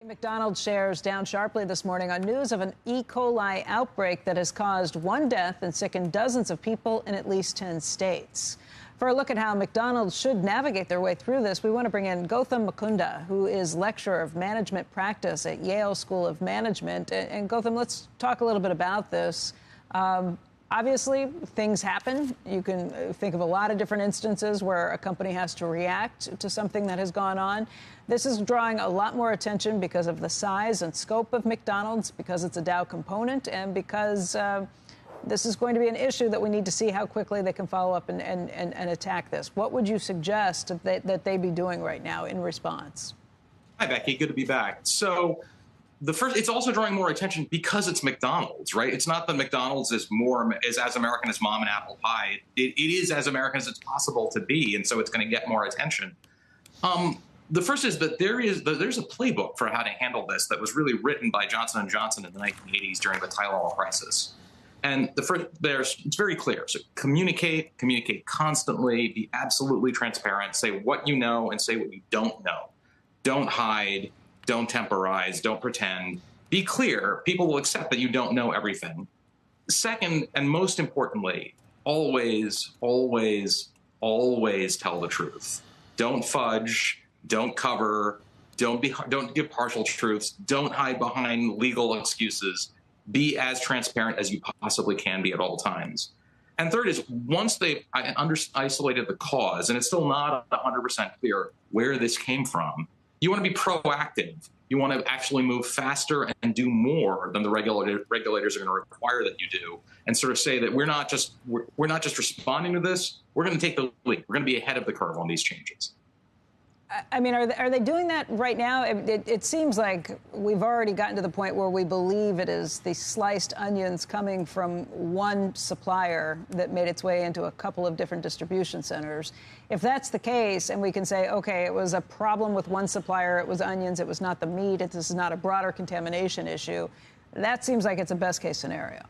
McDonald's shares down sharply this morning on news of an E. coli outbreak that has caused one death and sickened dozens of people in at least 10 states. For a look at how McDonald's should navigate their way through this, we want to bring in Gautam Mukunda, who is lecturer of management practice at Yale School of Management. And Gautam, let's talk a little bit about this. Obviously, things happen. You can think of a lot of different instances where a company has to react to something that has gone on. This is drawing a lot more attention because of the size and scope of McDonald's, because it's a Dow component, and because this is going to be an issue that we need to see how quickly they can follow up and attack this. What would you suggest that they be doing right now in response? Hi, Becky. Good to be back. So it's also drawing more attention because it's McDonald's, right? It's not that McDonald's is as American as mom and apple pie. It is as American as it's possible to be, and so it's going to get more attention. The first is that there's a playbook for how to handle this that was really written by Johnson & Johnson in the 1980s during the Tylenol crisis. And it's very clear. So communicate constantly, be absolutely transparent, say what you know and say what you don't know. Don't hide. Don't temporize, don't pretend. Be clear. People will accept that you don't know everything. Second, and most importantly, always, always, always tell the truth. Don't fudge, don't cover, don't give partial truths, don't hide behind legal excuses. Be as transparent as you possibly can be at all times. And third is, once they've isolated the cause, and it's still not 100% clear where this came from, you want to be proactive. You want to actually move faster and do more than the regulators are going to require that you do, and sort of say that we're not just responding to this. We're going to take the lead. We're going to be ahead of the curve on these changes. I mean, are they doing that right now? It seems like we've already gotten to the point where we believe it is the sliced onions coming from one supplier that made its way into a couple of different distribution centers. If that's the case, and we can say, OK, it was a problem with one supplier, it was onions, it was not the meat, this is not a broader contamination issue, that seems like it's a best case scenario.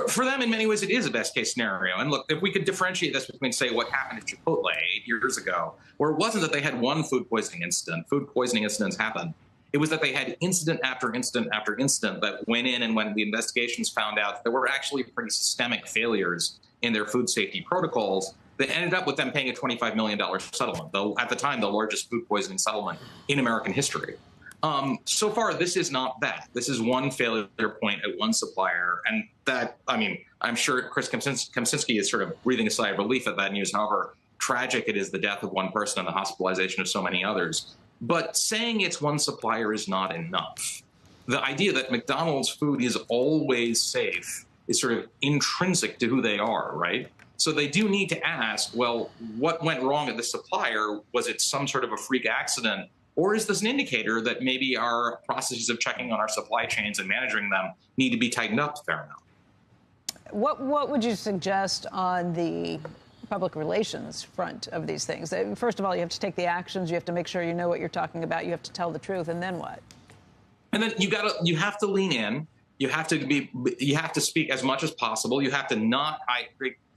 For them, in many ways, it is a best-case scenario. And look, if we could differentiate this between, say, what happened at Chipotle 8 years ago, where it wasn't that they had one food poisoning incident. Food poisoning incidents happen. It was that they had incident after incident after incident that went in, and when the investigations found out there were actually pretty systemic failures in their food safety protocols, that ended up with them paying a $25 million settlement, though at the time the largest food poisoning settlement in American history. So far, this is not that. This is one failure point at one supplier. And that, I mean, I'm sure Chris Kempczynski is sort of breathing a sigh of relief at that news, however tragic it is, the death of one person and the hospitalization of so many others. But saying it's one supplier is not enough. The idea that McDonald's food is always safe is sort of intrinsic to who they are, right? So they do need to ask, well, what went wrong at the supplier? Was it some sort of a freak accident? Or is this an indicator that maybe our processes of checking on our supply chains and managing them need to be tightened up a fair amount? What would you suggest on the public relations front of these things? First of all, you have to take the actions. You have to make sure you know what you're talking about. You have to tell the truth. And then what? And then you have to lean in. You have to speak as much as possible. You have to not hide.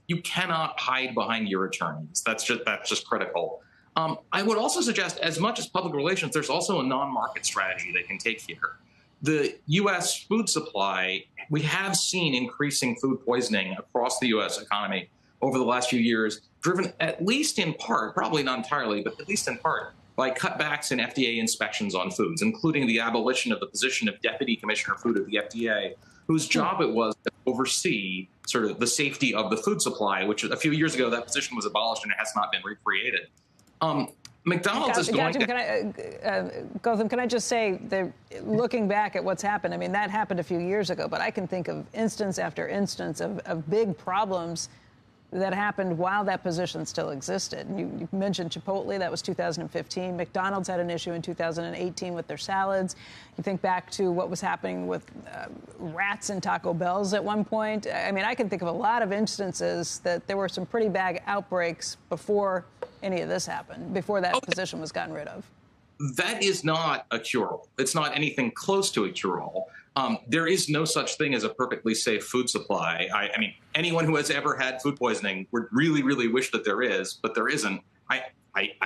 You cannot hide behind your attorneys. That's just critical. I would also suggest, as much as public relations, there's also a non-market strategy they can take here. The U.S. food supply, we have seen increasing food poisoning across the U.S. economy over the last few years, driven at least in part, probably not entirely, but at least in part, by cutbacks in FDA inspections on foods, including the abolition of the position of Deputy Commissioner of Food at the FDA, whose job it was to oversee sort of the safety of the food supply, which a few years ago that position was abolished and it has not been recreated. McDonald's is going to... Gautam, can I just say, looking back at what's happened, I mean, that happened a few years ago, but I can think of instance after instance of big problems that happened while that position still existed. You mentioned Chipotle, that was 2015. McDonald's had an issue in 2018 with their salads. You think back to what was happening with rats in Taco Bell's at one point. I mean, I can think of a lot of instances that there were some pretty bad outbreaks before any of this happened, before that position was gotten rid of. That is not a cure-all. It's not anything close to a cure-all. There is no such thing as a perfectly safe food supply. I mean, anyone who has ever had food poisoning would really, really wish that there is, but there isn't. I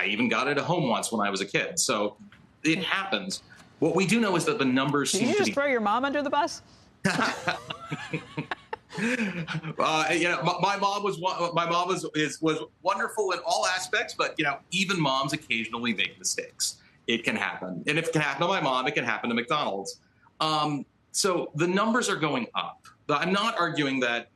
even got it at home once when I was a kid, so it happens. What we do know is that the numbers Did seem you to just be. throw your mom under the bus? My mom was wonderful in all aspects, but even moms occasionally make mistakes. It can happen, and if it can happen to my mom, it can happen to McDonald's. So the numbers are going up. I'm not arguing that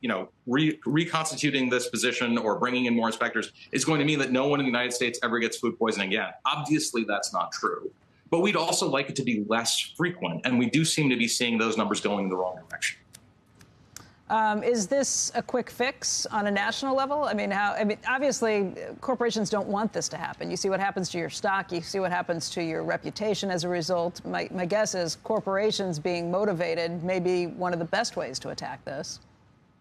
reconstituting this position or bringing in more inspectors is going to mean that no one in the United States ever gets food poisoning again. Obviously, that's not true. But we'd also like it to be less frequent, and we do seem to be seeing those numbers going in the wrong direction. Is this a quick fix on a national level? I mean, obviously, corporations don't want this to happen. You see what happens to your stock. You see what happens to your reputation as a result. My guess is corporations being motivated may be one of the best ways to attack this.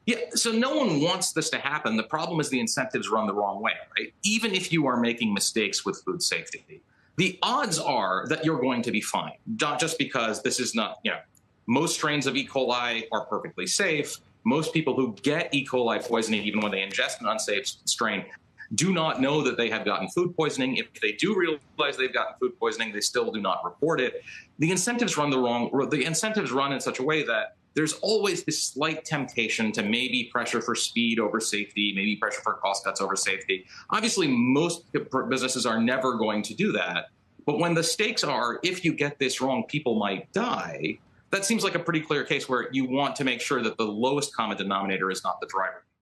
Yeah, so no one wants this to happen. The problem is the incentives run the wrong way, right? Even if you are making mistakes with food safety, the odds are that you're going to be fine, not just because this is not, most strains of E. coli are perfectly safe. Most people who get E. coli poisoning, even when they ingest an unsafe strain, do not know that they have gotten food poisoning. If they do realize they've gotten food poisoning, they still do not report it. The incentives run in such a way that there's always this slight temptation to maybe pressure for speed over safety, maybe pressure for cost cuts over safety. Obviously, most businesses are never going to do that. But when the stakes are, if you get this wrong, people might die, that seems like a pretty clear case where you want to make sure that the lowest common denominator is not the driver.